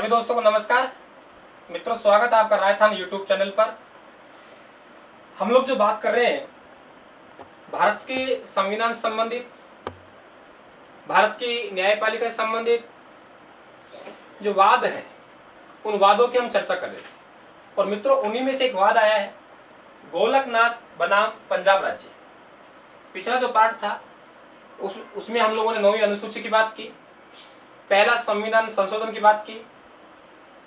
सभी दोस्तों को नमस्कार। मित्रों, स्वागत है आपका राजस्थान यूट्यूब चैनल पर। हम लोग जो बात कर रहे हैं भारत के संविधान से संबंधित, भारत की न्यायपालिका से संबंधित जो वाद हैं उन वादों की हम चर्चा कर रहे थे। और मित्रों, उन्हीं में से एक वाद आया है गोलकनाथ बनाम पंजाब राज्य। पिछला जो पार्ट था उसमें हम लोगों ने 9वीं अनुसूची की बात की, पहला संविधान संशोधन की बात की,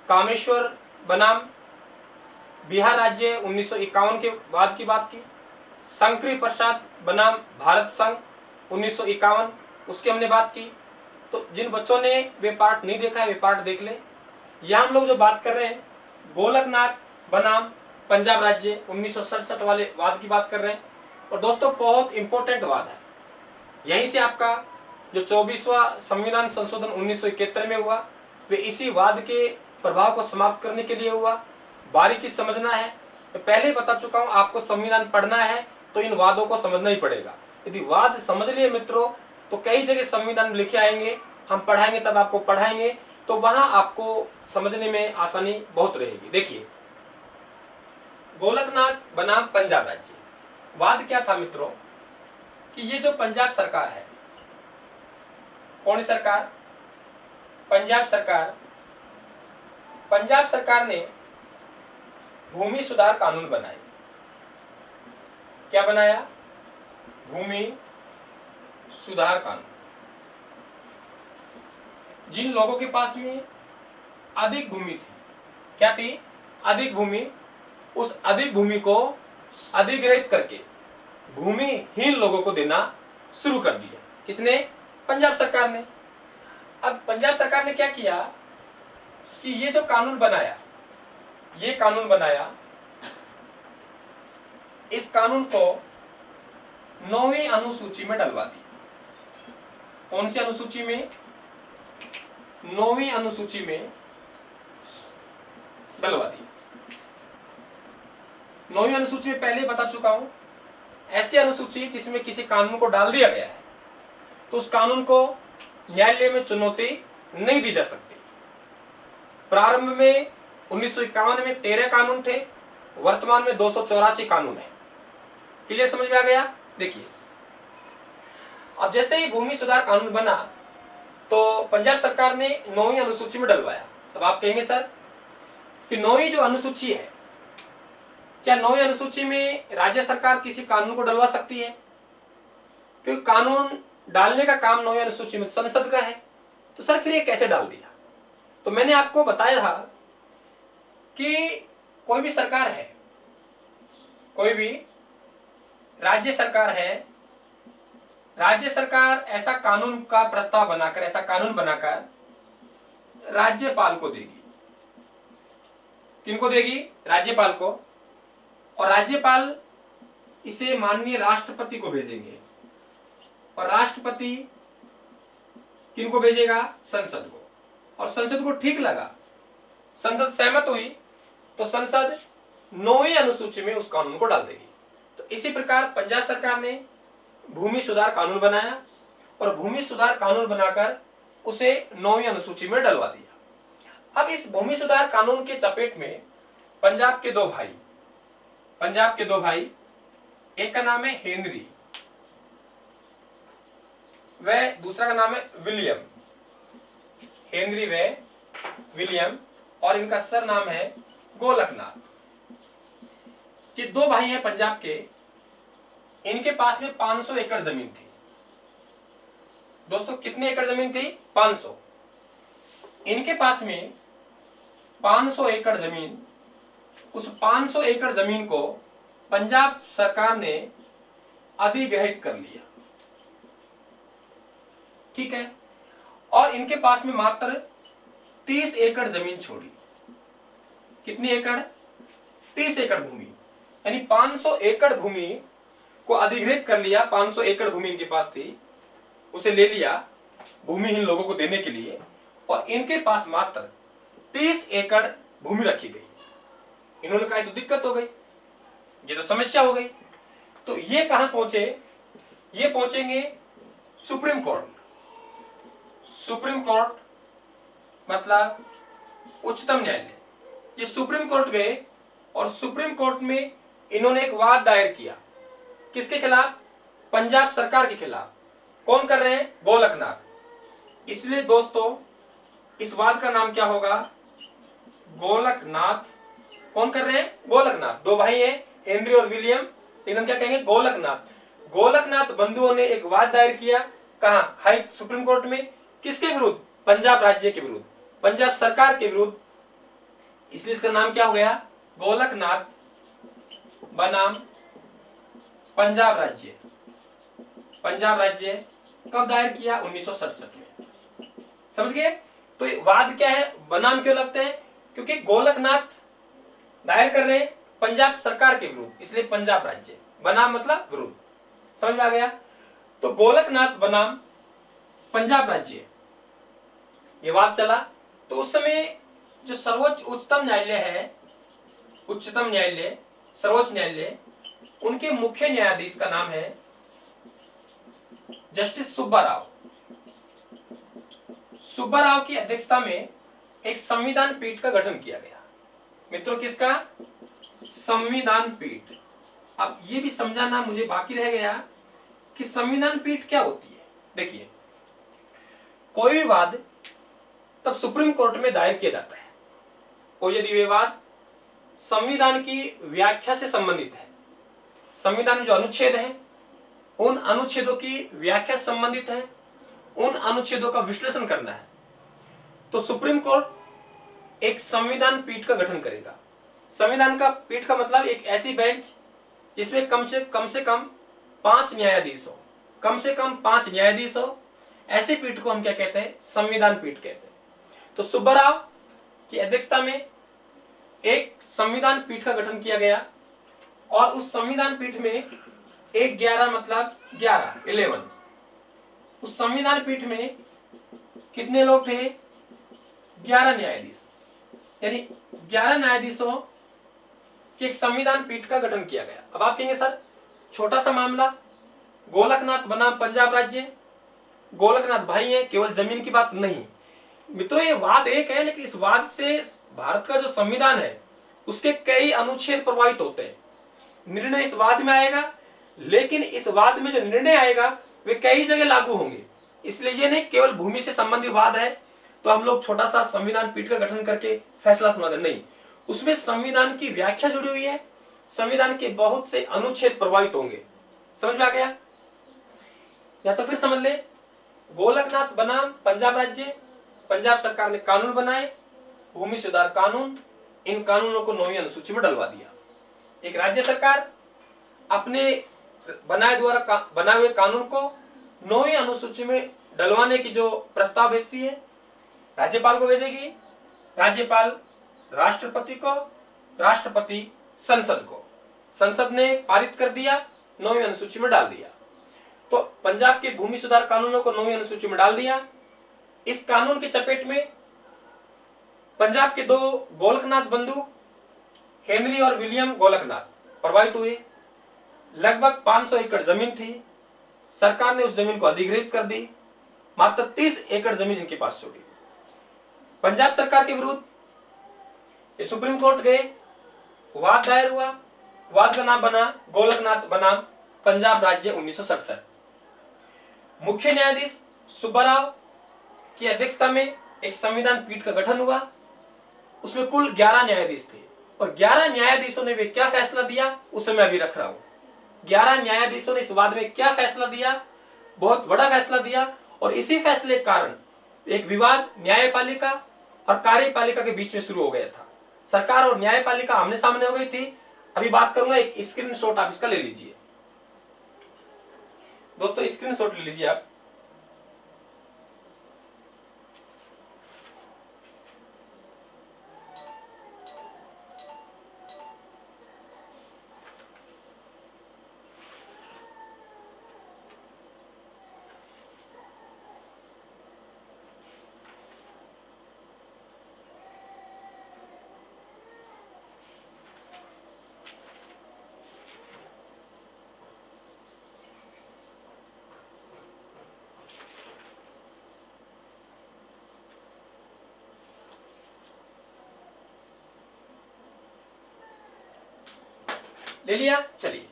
कामेश्वर बनाम बिहार राज्य 1951 के वाद की बात की, शंकरी प्रसाद बनाम भारत संघ 1951 उसकी हमने बात की। तो जिन बच्चों ने वे पार्ट नहीं देखा है वे पार्ट देख ले। यहाँ हम लोग जो बात कर रहे हैं गोलकनाथ बनाम पंजाब राज्य 1967 वाले वाद की बात कर रहे हैं। और दोस्तों, बहुत इंपॉर्टेंट वाद है। यहीं से आपका जो 24वां संविधान संशोधन 1971 में हुआ वे इसी वाद के प्रभाव को समाप्त करने के लिए हुआ। बारीकी समझना है, मैं पहले ही बता चुका हूं, आपको संविधान पढ़ना है तो इन वादों को समझना ही पड़ेगा। यदि वाद समझ लिए मित्रों तो कई जगह संविधान में लिखे आएंगे, हम पढ़ाएंगे तब आपको पढ़ाएंगे तो वहां आपको समझने में आसानी बहुत रहेगी। देखिए, गोलकनाथ बनाम पंजाब राज्य वाद क्या था मित्रों कि ये जो पंजाब सरकार है, कौन सी सरकार? पंजाब सरकार। पंजाब सरकार ने भूमि सुधार कानून बनाए। क्या बनाया? भूमि सुधार कानून। जिन लोगों के पास में अधिक भूमि थी, क्या थी? अधिक भूमि, उस अधिक भूमि को अधिग्रहित करके भूमिहीन लोगों को देना शुरू कर दिया। किसने? पंजाब सरकार ने। अब पंजाब सरकार ने क्या किया कि ये जो कानून बनाया, ये कानून बनाया, इस कानून को 9वीं अनुसूची में डलवा दी। कौन सी अनुसूची में? 9वीं अनुसूची में डलवा दी। 9वीं अनुसूची में पहले बता चुका हूं, ऐसी अनुसूची जिसमें किसी कानून को डाल दिया गया है तो उस कानून को न्यायालय में चुनौती नहीं दी जा सकती। प्रारंभ में 1951 में 13 कानून थे, वर्तमान में 284 कानून है। क्लियर, समझ में आ गया? देखिए, अब जैसे ही भूमि सुधार कानून बना तो पंजाब सरकार ने 9वीं अनुसूची में डलवाया। तब आप कहेंगे सर कि 9वीं जो अनुसूची है, क्या 9वीं अनुसूची में राज्य सरकार किसी कानून को डलवा सकती है? क्योंकि कानून डालने का काम 9वीं अनुसूची में संसद का है। तो सर फिर ये कैसे डाल दिया? तो मैंने आपको बताया था कि कोई भी सरकार है, कोई भी राज्य सरकार है, राज्य सरकार ऐसा कानून का प्रस्ताव बनाकर, ऐसा कानून बनाकर राज्यपाल को देगी। किनको देगी? राज्यपाल को। और राज्यपाल इसे माननीय राष्ट्रपति को भेजेंगे और राष्ट्रपति किनको भेजेगा? संसद को। और संसद को ठीक लगा, संसद सहमत हुई तो संसद 9वीं अनुसूची में उस कानून को डाल देगी। तो इसी प्रकार पंजाब सरकार ने भूमि सुधार कानून बनाया और भूमि सुधार कानून बनाकर उसे 9वीं अनुसूची में डलवा दिया। अब इस भूमि सुधार कानून के चपेट में पंजाब के दो भाई, एक का नाम है हेनरी, वह दूसरा का नाम है विलियम। हेनरी व विलियम, और इनका सर नाम है गोलकनाथ। ये दो भाई हैं पंजाब के। इनके पास में 500 एकड़ जमीन थी। दोस्तों, कितनी एकड़ जमीन थी? 500। इनके पास में 500 एकड़ जमीन, उस 500 एकड़ जमीन को पंजाब सरकार ने अधिग्रहित कर लिया। ठीक है। और इनके पास में मात्र 30 एकड़ जमीन छोड़ी। कितनी एकड़? 30 एकड़ भूमि, यानी 500 एकड़ भूमि को अधिग्रहित कर लिया। 500 एकड़ भूमि इनके पास थी, उसे ले लिया भूमिहीन लोगों को देने के लिए, और इनके पास मात्र 30 एकड़ भूमि रखी गई। इन्होंने कहा तो दिक्कत हो गई, ये तो समस्या हो गई। तो ये कहां पहुंचे? ये पहुंचेंगे सुप्रीम कोर्ट। सुप्रीम कोर्ट मतलब उच्चतम न्यायालय, ये सुप्रीम कोर्ट गए और सुप्रीम कोर्ट में इन्होंने एक वाद दायर किया। किसके खिलाफ? पंजाब सरकार के खिलाफ। कौन कर रहे हैं? गोलकनाथ। इसलिए दोस्तों इस वाद का नाम क्या होगा? गोलकनाथ। कौन कर रहे हैं? गोलकनाथ। दो भाई हैं, हेनरी और विलियम, लेकिन हम क्या कहेंगे? गोलकनाथ। गोलकनाथ बंधुओं ने एक वाद दायर किया। कहा? हाई सुप्रीम कोर्ट में। किसके विरुद्ध? पंजाब राज्य के विरुद्ध, पंजाब सरकार के विरुद्ध। इसलिए इसका नाम क्या हो गया? गोलकनाथ बनाम पंजाब राज्य। पंजाब राज्य कब दायर किया? 1967 में। समझ गए? तो ये वाद क्या है, बनाम क्यों लगते हैं? क्योंकि गोलकनाथ दायर कर रहे हैं पंजाब सरकार के विरुद्ध, इसलिए पंजाब राज्य। बनाम मतलब विरुद्ध। समझ में आ गया? तो गोलकनाथ बनाम पंजाब राज्य ये वाद चला। तो उस समय जो सर्वोच्च उच्चतम न्यायालय है, उच्चतम न्यायालय, सर्वोच्च न्यायालय, उनके मुख्य न्यायाधीश का नाम है जस्टिस सुब्बा राव। सुब्बा राव की अध्यक्षता में एक संविधान पीठ का गठन किया गया। मित्रों किसका? संविधान पीठ। अब ये भी समझाना मुझे बाकी रह गया कि संविधान पीठ क्या होती है। देखिए, कोई भी वाद तब सुप्रीम कोर्ट में दायर किया जाता है और यदि विवाद संविधान की व्याख्या से संबंधित है, संविधान में जो अनुच्छेद हैं उन अनुच्छेदों की व्याख्या से संबंधित है, उन अनुच्छेदों का विश्लेषण करना है, तो सुप्रीम कोर्ट एक संविधान पीठ का गठन करेगा। संविधान का पीठ का मतलब एक ऐसी बेंच जिसमें कम से कम 5 न्यायाधीश हो, कम से कम 5 न्यायाधीश हो। ऐसे पीठ को हम क्या कहते हैं? संविधान पीठ कहते हैं। तो सुब्बा राव की अध्यक्षता में एक संविधान पीठ का गठन किया गया और उस संविधान पीठ में एक 11 मतलब 11 उस संविधान पीठ में कितने लोग थे? 11 न्यायाधीश, यानी 11 न्यायाधीशों के एक संविधान पीठ का गठन किया गया। अब आप कहेंगे सर छोटा सा मामला, गोलकनाथ बनाम पंजाब राज्य, गोलकनाथ भाई है, केवल जमीन की बात नहीं। मित्रों ये वाद एक है, लेकिन इस वाद से भारत का जो संविधान है उसके कई अनुच्छेद प्रभावित होते हैं। निर्णय इस वाद में आएगा, लेकिन इस वाद में जो निर्णय आएगा वे कई जगह लागू होंगे। इसलिए ये नहीं केवल भूमि से संबंधित वाद है तो हम लोग छोटा सा संविधान पीठ का गठन करके फैसला सुना दें, नहीं। उसमें संविधान की व्याख्या जुड़ी हुई है, संविधान के बहुत से अनुच्छेद प्रभावित होंगे। समझ में आ गया? या तो फिर समझ ले, गोलकनाथ बनाम पंजाब राज्य, पंजाब सरकार ने कानून बनाए, भूमि सुधार कानून। इन कानूनों को 9वीं अनुसूची में डलवा दिया। एक राज्य सरकार अपने बनाए हुए कानून को 9वीं अनुसूची में डलवाने की जो प्रस्ताव भेजती है, राज्यपाल को भेजेगी, राज्यपाल राष्ट्रपति को, राष्ट्रपति संसद को, संसद ने पारित कर दिया, 9वीं अनुसूची में डाल दिया। तो पंजाब के भूमि सुधार कानूनों को 9वीं अनुसूची में डाल दिया। इस कानून की चपेट में पंजाब के 2 गोलकनाथ बंधु हेनरी और विलियम गोलकनाथ प्रभावित हुए। लगभग 500 एकड़ जमीन थी, सरकार ने उस जमीन को अधिग्रहित कर दी, मात्र 30 एकड़ जमीन इनके पास छोड़ी। पंजाब सरकार के विरुद्ध ये सुप्रीम कोर्ट गए, वाद दायर हुआ, वाद का नाम बना गोलकनाथ बनाम पंजाब राज्य 1967। मुख्य न्यायाधीश सुब्बा राव की अध्यक्षता में एक संविधान पीठ का गठन हुआ। उसमें कुल 11 न्यायाधीश थे और 11 न्यायाधीशों ने वे क्या फैसला दिया उसे मैं अभी रख रहा हूं। 11 न्यायाधीशों ने इस वाद में क्या फैसला दिया? बहुत बड़ा फैसला दिया और इसी फैसले के कारण एक विवाद न्यायपालिका और कार्यपालिका के बीच में शुरू हो गया था। सरकार और न्यायपालिका आमने सामने हो गई थी। अभी बात करूंगा, एक स्क्रीनशॉट आप इसका ले लीजिए दोस्तों, स्क्रीनशॉट ले लीजिए आप। ले लिया। चलिए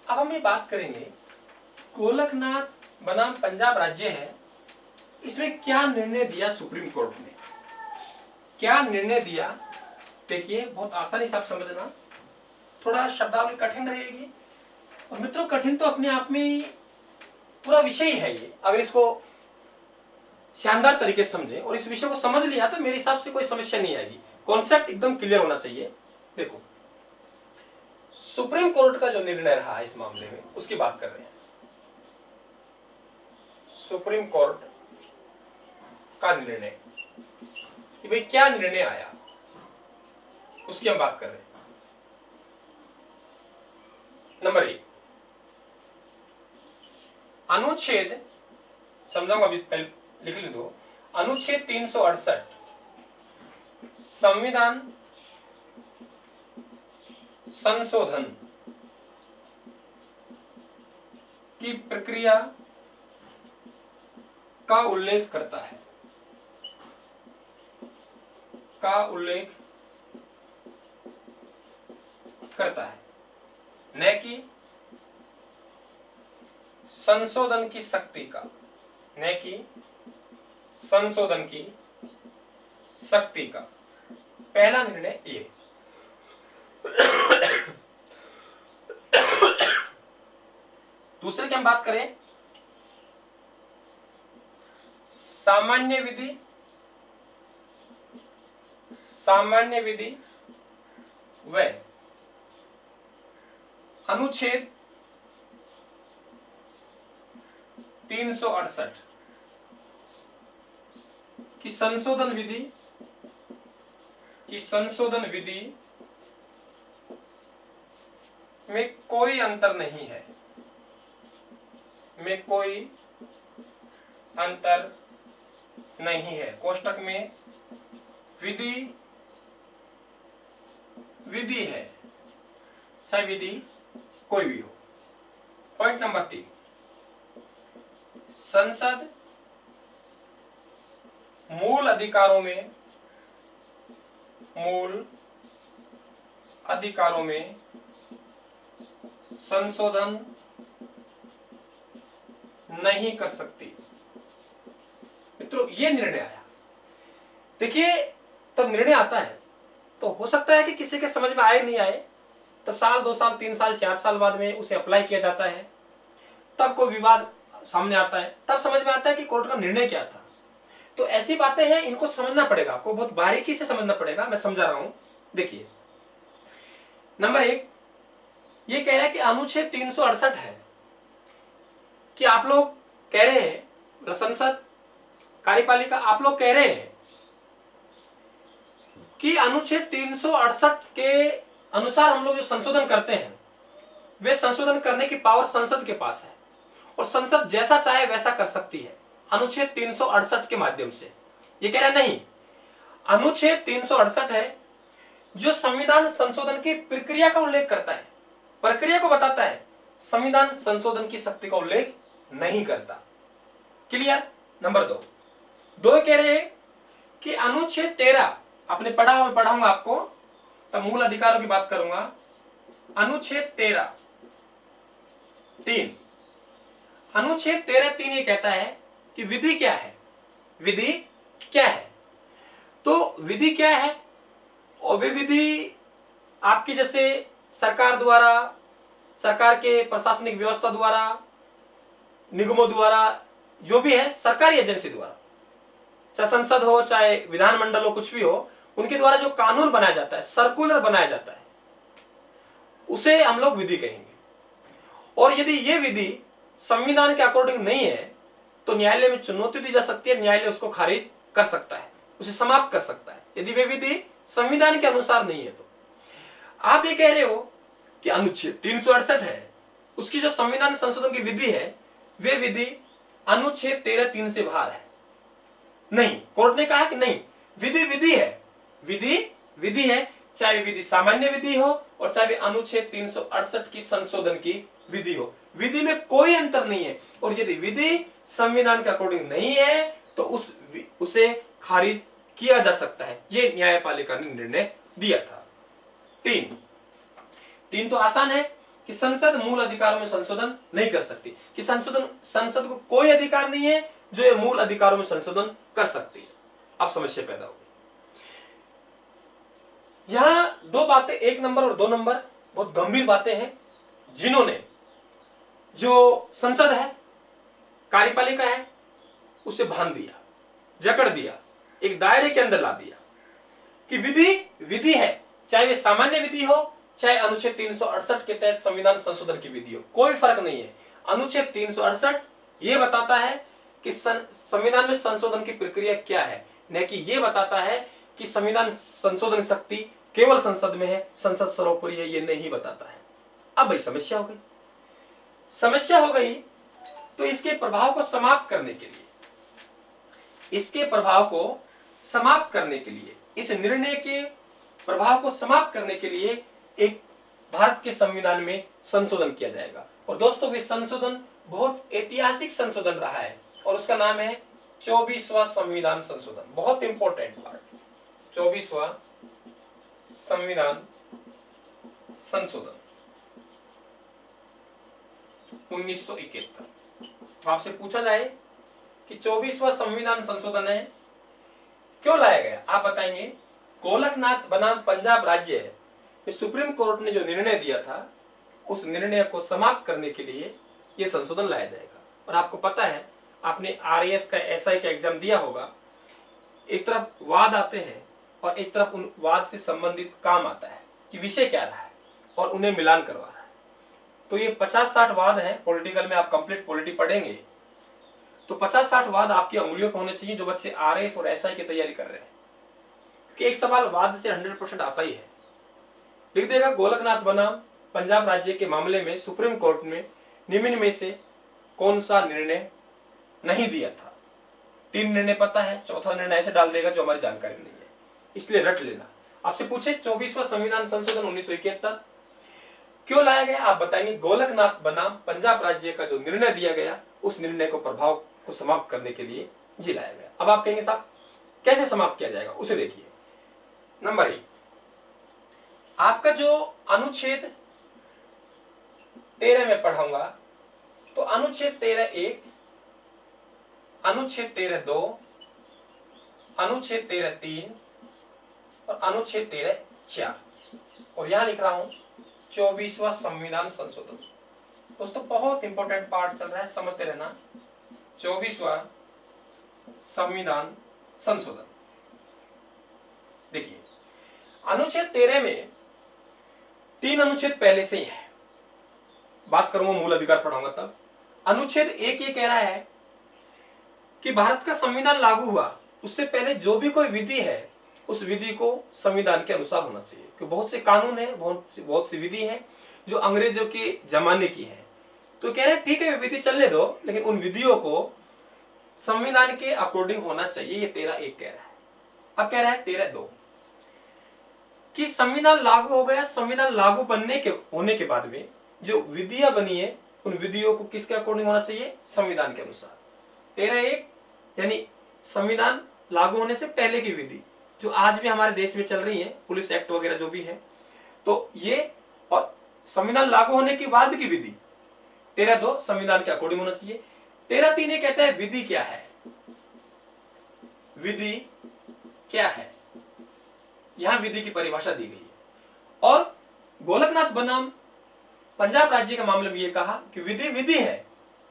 अब हम ये बात करेंगे, गोलकनाथ बनाम पंजाब राज्य है, इसमें क्या निर्णय दिया सुप्रीम कोर्ट ने, क्या निर्णय दिया। देखिए बहुत आसानी से आप समझना, थोड़ा शब्दावली कठिन रहेगी और मित्रों कठिन तो अपने आप में पूरा विषय ही है ये। अगर इसको शानदार तरीके से समझे और इस विषय को समझ लिया तो मेरे हिसाब से कोई समस्या नहीं आएगी, कॉन्सेप्ट एकदम क्लियर होना चाहिए। देखो सुप्रीम कोर्ट का जो निर्णय रहा है इस मामले में उसकी बात कर रहे हैं। सुप्रीम कोर्ट का निर्णय कि भाई क्या निर्णय आया उसकी हम बात कर रहे हैं। नंबर 1, अनुच्छेद, समझाऊंगा अभी, पहले लिख ली दो। अनुच्छेद 368 संविधान संशोधन की प्रक्रिया का उल्लेख करता है, का उल्लेख करता है, न कि संशोधन की शक्ति का, न कि संशोधन की शक्ति का। पहला निर्णय ये। दूसरे की हम बात करें, सामान्य विधि, सामान्य विधि व अनुच्छेद 368 की संशोधन विधि, की संशोधन विधि में कोई अंतर नहीं है, में कोई अंतर नहीं है। कोष्टक में विधि, विधि है, चाहे विधि कोई भी हो। पॉइंट नंबर 3, संसद मूल अधिकारों में, मूल अधिकारों में संशोधन नहीं कर सकती। मित्रों ये निर्णय आया। देखिए तब निर्णय आता है तो हो सकता है कि किसी के समझ में आए नहीं आए, तब साल 2 साल 3 साल 4 साल बाद में उसे अप्लाई किया जाता है, तब कोई विवाद सामने आता है, तब समझ में आता है कि कोर्ट का निर्णय क्या था। तो ऐसी बातें हैं, इनको समझना पड़ेगा, आपको बहुत बारीकी से समझना पड़ेगा। मैं समझा रहा हूं। देखिए नंबर 1 ये कह रहा है कि अनुच्छेद 368 है कि आप लोग कह रहे हैं, संसद कार्यपालिका आप लोग कह रहे हैं कि अनुच्छेद 368 के अनुसार हम लोग जो संशोधन करते हैं वे संशोधन करने की पावर संसद के पास है और संसद जैसा चाहे वैसा कर सकती है अनुच्छेद 368 के माध्यम से। ये कह रहा है नहीं, अनुच्छेद 368 है जो संविधान संशोधन की प्रक्रिया का उल्लेख करता है, प्रक्रिया को बताता है, संविधान संशोधन की शक्ति का उल्लेख नहीं करता। क्लियर। नंबर 2 कह रहे हैं कि अनुच्छेद 13 आपने पढ़ा हो, मैं पढ़ाऊंगा आपको, तब मूल अधिकारों की बात करूंगा। अनुच्छेद 13(3), अनुच्छेद 13(3) ये कहता है कि विधि क्या है, विधि क्या है। तो विधि क्या है, और वे विधि आपकी जैसे सरकार द्वारा, सरकार के प्रशासनिक व्यवस्था द्वारा, निगमों द्वारा, जो भी है सरकारी एजेंसी द्वारा, चाहे संसद हो चाहे विधानमंडल हो, कुछ भी हो, उनके द्वारा जो कानून बनाया जाता है, सर्कुलर बनाया जाता है, उसे हम लोग विधि कहेंगे। और यदि ये विधि संविधान के अकॉर्डिंग नहीं है तो न्यायालय में चुनौती दी जा सकती है, न्यायालय उसको खारिज कर सकता है, उसे समाप्त कर सकता है यदि वे विधि संविधान के अनुसार नहीं है। तो आप ये कह रहे हो कि अनुच्छेद 368 है, उसकी जो संविधान संशोधन की विधि है वे विधि अनुच्छेद 13(3) से बाहर है। नहीं, कोर्ट ने कहा कि नहीं, विधि विधि है, विधि विधि है, चाहे विधि सामान्य विधि हो और चाहे अनुच्छेद 368 की संशोधन की विधि हो, विधि में कोई अंतर नहीं है। और यदि विधि संविधान के अकॉर्डिंग नहीं है तो उसे खारिज किया जा सकता है। यह न्यायपालिका ने निर्णय दिया था। तीन तो आसान है कि संसद मूल अधिकारों में संशोधन नहीं कर सकती, कि संसद को कोई अधिकार नहीं है जो ये मूल अधिकारों में संशोधन कर सकती है। अब समस्या पैदा होगी। यहां दो बातें, 1 नंबर और 2 नंबर, बहुत गंभीर बातें हैं, जिन्होंने जो संसद है, कार्यपालिका है, उसे बांध दिया, जकड़ दिया, एक दायरे के अंदर ला दिया कि विधि है, चाहे वे सामान्य विधि हो, चाहे अनुच्छेद 368 के तहत संविधान संशोधन की विधि हो, कोई फर्क नहीं है। अनुच्छेद 368 ये बताता है कि संविधान में संशोधन की प्रक्रिया क्या है, न कि ये बताता है कि संविधान संशोधन शक्ति केवल संसद में है, संसद सर्वोपरि है, ये नहीं बताता है। अब भाई समस्या हो गई, तो इसके प्रभाव को समाप्त करने के लिए, इस निर्णय के प्रभाव को समाप्त करने के लिए एक भारत के संविधान में संशोधन किया जाएगा। और दोस्तों, वे संशोधन बहुत ऐतिहासिक संशोधन रहा है और उसका नाम है 24वां संविधान संशोधन। बहुत इंपॉर्टेंट पार्ट, 24वां संविधान संशोधन 1971। आपसे पूछा जाए कि 24वां संविधान संशोधन है, क्यों लाया गया, आप बताएंगे। गोलकनाथ बनाम पंजाब राज्य है, सुप्रीम कोर्ट ने जो निर्णय दिया था, उस निर्णय को समाप्त करने के लिए यह संशोधन लाया जाएगा। और आपको पता है, आपने RAS का SI का एग्जाम दिया होगा, एक तरफ वाद आते हैं और एक तरफ उन वाद से संबंधित काम आता है कि विषय क्या रहा है और उन्हें मिलान करवा रहा है। तो ये 50-60 वाद है, पॉलिटिकल में आप कंप्लीट पॉलिटी पढ़ेंगे तो 50-60 वाद आपकी अंगुलियों पर होने चाहिए जो बच्चे RAS और SI की तैयारी कर रहे हैं, कि एक सवाल वाद से 100% आता ही है। लिख देगा, गोलकनाथ बनाम पंजाब राज्य के मामले में सुप्रीम कोर्ट ने निम्न में से कौन सा निर्णय नहीं दिया था। 3 निर्णय पता है, चौथा निर्णय ऐसे डाल देगा जो हमारी जानकारी नहीं है, इसलिए रट लेना। आपसे पूछे 24वां संविधान संशोधन 1971 क्यों लाया गया, आप बताएंगे। गोलकनाथ बनाम पंजाब राज्य का जो निर्णय दिया गया, उस निर्णय को प्रभाव को समाप्त करने के लिए ये लाया गया। अब आप कहेंगे साहब कैसे समाप्त किया जाएगा, उसे देखिए। नंबर 1, आपका जो अनुच्छेद 13 में पढ़ाऊंगा, तो अनुच्छेद 13(1), अनुच्छेद 13(2), अनुच्छेद 13(3) और अनुच्छेद 13(4), और यहां लिख रहा हूं 24वां संविधान संशोधन। दोस्तों, बहुत इंपॉर्टेंट पार्ट चल रहा है, समझते रहना। 24वां संविधान संशोधन देखिए, अनुच्छेद 13 में 3 अनुच्छेद पहले से ही है, बात करूंगा मूल अधिकार पढ़ाऊंगा तब। अनुच्छेद 1 ये कह रहा है कि भारत का संविधान लागू हुआ उससे पहले जो भी कोई विधि है, उस विधि को संविधान के अनुसार होना चाहिए, क्योंकि बहुत से कानून है, बहुत सी विधि है जो अंग्रेजों के जमाने की है। तो कह रहे हैं ठीक है, विधि चलने दो, लेकिन उन विधियों को संविधान के अकॉर्डिंग होना चाहिए। ये 13(1) कह रहा है। अब कह रहा है 13(2) कि संविधान लागू हो गया, संविधान लागू होने के बाद में जो विधियां बनी है, उन विधियों को किसके अकॉर्डिंग होना चाहिए, संविधान के अनुसार। 13(1) यानी संविधान लागू होने से पहले की विधि जो आज भी हमारे देश में चल रही है, पुलिस एक्ट वगैरह जो भी है, तो ये, और संविधान लागू होने के बाद की विधि 13(2) संविधान के अकॉर्डिंग होना चाहिए। 13(3) ये कहता है विधि क्या है, विधि क्या है, यहां विधि की परिभाषा दी गई है। और गोलकनाथ बनाम पंजाब राज्य के मामले में यह कहा कि विधि है,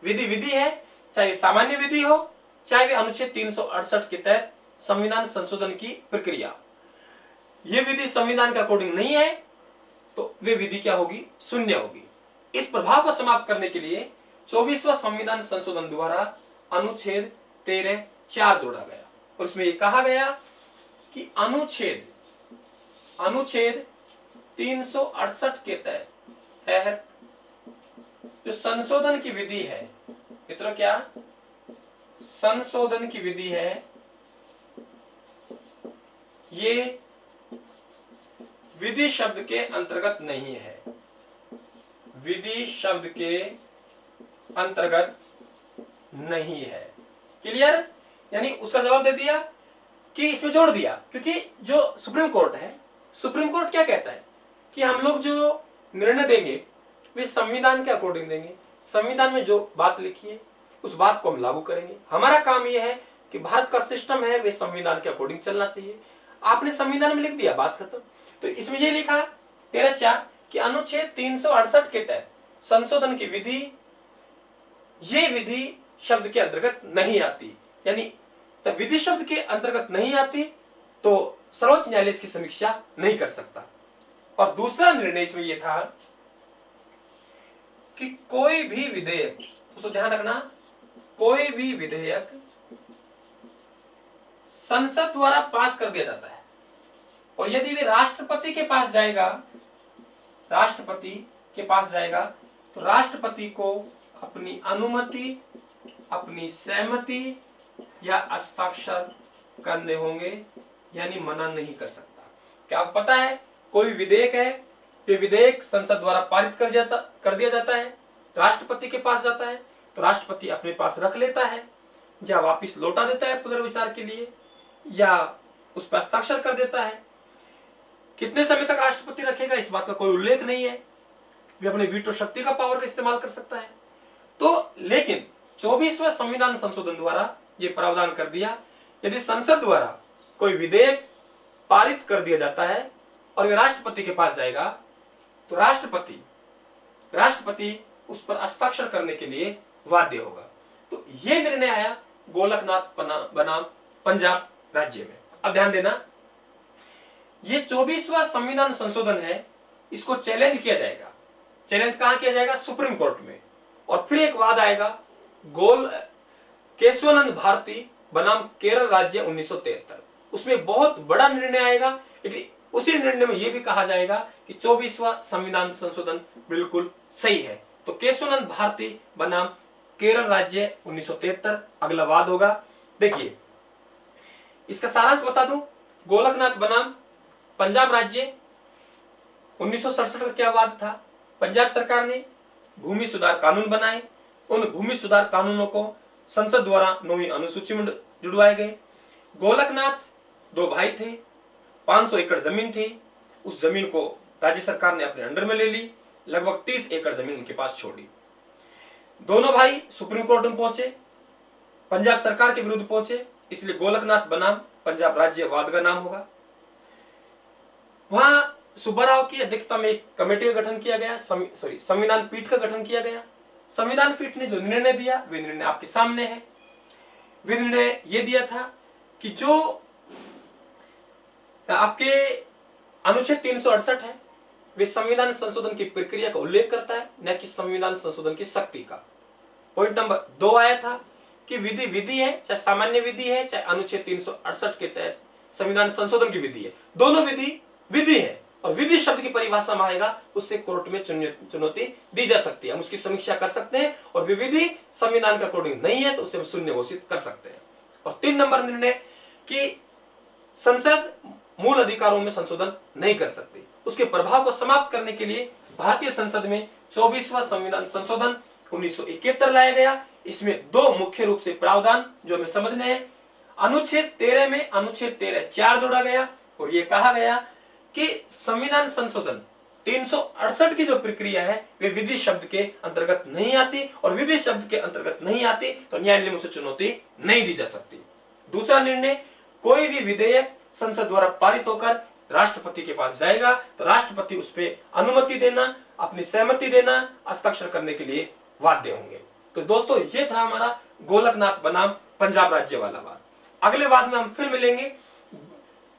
विधि है, चाहे सामान्य विधि हो, चाहे वे अनुच्छेद 368 के तहत संविधान संशोधन की प्रक्रिया। यह विधि संविधान के अकॉर्डिंग नहीं है तो वे विधि क्या होगी, शून्य होगी। इस प्रभाव को समाप्त करने के लिए 24वां संविधान संशोधन द्वारा अनुच्छेद 13(4) जोड़ा गया, और उसमें यह कहा गया कि अनुच्छेद 368 के तहत जो संशोधन की विधि है, मित्रों, क्या संशोधन की विधि है, ये विधि शब्द के अंतर्गत नहीं है, विधि शब्द के अंतर्गत नहीं है। क्लियर? यानी उसका जवाब दे दिया कि इसमें जोड़ दिया, क्योंकि जो सुप्रीम कोर्ट है, सुप्रीम कोर्ट क्या कहता है कि हम लोग जो निर्णय देंगे वे संविधान के अकॉर्डिंग देंगे। संविधान में जो बात लिखी है उस बात को हम लागू करेंगे। हमारा काम यह है कि भारत का सिस्टम है वे संविधान के अकॉर्डिंग चलना चाहिए। आपने संविधान में लिख दिया, बात खत्म। तो इसमें ये लिखा 13(4) कि अनुच्छेद 368 के तहत संशोधन की विधि, ये विधि शब्द के अंतर्गत नहीं आती, यानी तब विधि शब्द के अंतर्गत नहीं आती तो सर्वोच्च न्यायालय इसकी समीक्षा नहीं कर सकता। और दूसरा निर्णय इसमें यह था कि कोई भी विधेयक, उसको ध्यान रखना, कोई भी विधेयक संसद द्वारा पास कर दिया जाता है और यदि वे राष्ट्रपति के पास जाएगा, राष्ट्रपति के पास जाएगा तो राष्ट्रपति को अपनी अनुमति, अपनी सहमति या हस्ताक्षर करने होंगे, यानी मना नहीं कर सकता। क्या आपको पता है कोई विधेयक है, ये विधेयक संसद द्वारा पारित कर दिया जाता है, राष्ट्रपति के पास जाता है तो राष्ट्रपति अपने पास रख लेता है या वापस लौटा देता है पुनर्विचार के लिए, या उस पर हस्ताक्षर कर देता है। कितने समय तक राष्ट्रपति रखेगा इस बात का कोई उल्लेख नहीं है। वे अपने वीटो शक्ति का पावर का इस्तेमाल कर सकता है। तो लेकिन 24वें संविधान संशोधन द्वारा ये प्रावधान कर दिया, यदि संसद द्वारा कोई विधेयक पारित कर दिया जाता है और वे राष्ट्रपति के पास जाएगा तो राष्ट्रपति उस पर हस्ताक्षर करने के लिए बाध्य होगा। तो यह निर्णय आया गोलकनाथ बनाम पंजाब राज्य में। अब ध्यान देना, ये 24वां संविधान संशोधन है, इसको चैलेंज किया जाएगा। चैलेंज कहां किया जाएगा? सुप्रीम कोर्ट में। और फिर एक वाद आएगा केशवानंद भारती बनाम केरल राज्य 1973, उसमें बहुत बड़ा निर्णय आएगा। लेकिन उसी निर्णय में यह भी कहा जाएगा कि 24वां संविधान संशोधन बिल्कुल सही है। तो केशवानंद भारती बनाम केरल राज्य 1973 अगला वाद होगा। देखिए इसका सारांश बता दूं, गोलकनाथ बनाम पंजाब राज्य 1967 का क्या वाद था? पंजाब सरकार ने भूमि सुधार कानून बनाए, उन भूमि सुधार कानूनों को संसद द्वारा 9वीं अनुसूची में जुड़वाए गए। गोलकनाथ दो भाई थे, 500 एकड़ जमीन थी, उस जमीन को राज्य सरकार ने अपने अंडर में ले ली, लगभग 30 एकड़ जमीन उनके पास छोड़ी। दोनों भाई सुप्रीम कोर्ट में पहुंचे, पंजाब सरकार के विरुद्ध पहुंचे, इसलिए गोलकनाथ बनाम पंजाब राज्य वाद का नाम होगा। वहां सुब्बाराव की अध्यक्षता में एक कमेटी का गठन किया गया, संविधान पीठ का गठन किया गया। संविधान पीठ ने जो निर्णय दिया वे निर्णय आपके सामने है। वे निर्णय यह दिया था कि जो आपके अनुच्छेद 368 है वे संविधान संशोधन की प्रक्रिया का उल्लेख करता है, न कि संविधान संशोधन की शक्ति का। पॉइंट नंबर 2 आया था कि विधि विधि है, चाहे सामान्य विधि है, चाहे अनुच्छेद 368 के तहत संविधान संशोधन की विधि है, दोनों विधि विधि है। और विधि शब्द की परिभाषा में आएगा उससे कोर्ट में चुनौती दी जा सकती है, हम उसकी समीक्षा कर सकते हैं। और विधि संविधान के अकॉर्डिंग नहीं है तो उसे हम शून्य घोषित कर सकते हैं। और 3 नंबर निर्णय कि संसद मूल अधिकारों में संशोधन नहीं कर सकती, उसके प्रभाव को समाप्त करने के लिए भारतीय संसद में 24वां संविधान संशोधन 1971 लाया गया। इसमें 2 मुख्य रूप से प्रावधान जो हमें समझने हैं। अनुच्छेद 13 में अनुच्छेद 13(4) जोड़ा गया और यह कहा गया कि संविधान संशोधन 368 की जो प्रक्रिया है वे विधि शब्द के अंतर्गत नहीं आती, और विधि शब्द के अंतर्गत नहीं आती तो न्यायालय में उसे चुनौती नहीं दी जा सकती। दूसरा निर्णय, कोई भी विधेयक संसद द्वारा पारित होकर राष्ट्रपति के पास जाएगा तो राष्ट्रपति उस पर अनुमति देना, अपनी सहमति देना, हस्ताक्षर करने के लिए बाध्य होंगे। तो दोस्तों ये था हमारा गोलकनाथ बनाम पंजाब राज्य वाला वाद। अगले वाद में हम फिर मिलेंगे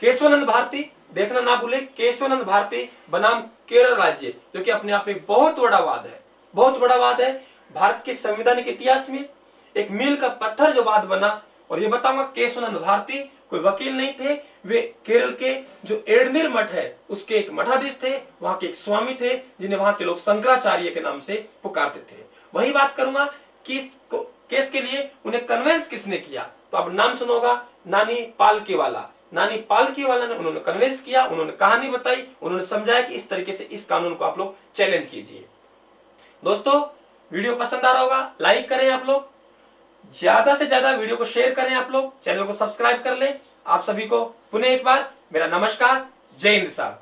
केशवानंद भारती, देखना ना भूले, केशवानंद भारती बनाम केरल राज्य, जो कि अपने आप में बहुत बड़ा वाद है, बहुत बड़ा वाद है। भारत के संवैधानिक इतिहास में एक मील का पत्थर जो वाद बना। और ये बताऊंगा केशवानंद भारती कोई वकील नहीं थे, वे केरल के जो एडनीर मठ है उसके एक मठाधीश थे, वहां के एक स्वामी थे जिन्हें वहां के लोग शंकराचार्य के नाम से पुकारते थे। वही बात करूंगा कि इस केस के लिए उन्हें कन्वेंस किसने किया, तो अब नाम सुना होगा नानी पालकीवाला। नानी पालकीवाला ने उन्होंने कन्वेंस किया, उन्होंने कहानी बताई, उन्होंने समझाया कि इस तरीके से इस कानून को आप लोग चैलेंज कीजिए। दोस्तों वीडियो पसंद आ रहा होगा, लाइक करें आप लोग, ज्यादा से ज्यादा वीडियो को शेयर करें आप लोग, चैनल को सब्सक्राइब कर लें। आप सभी को पुनः एक बार मेरा नमस्कार, जय हिंद साहब।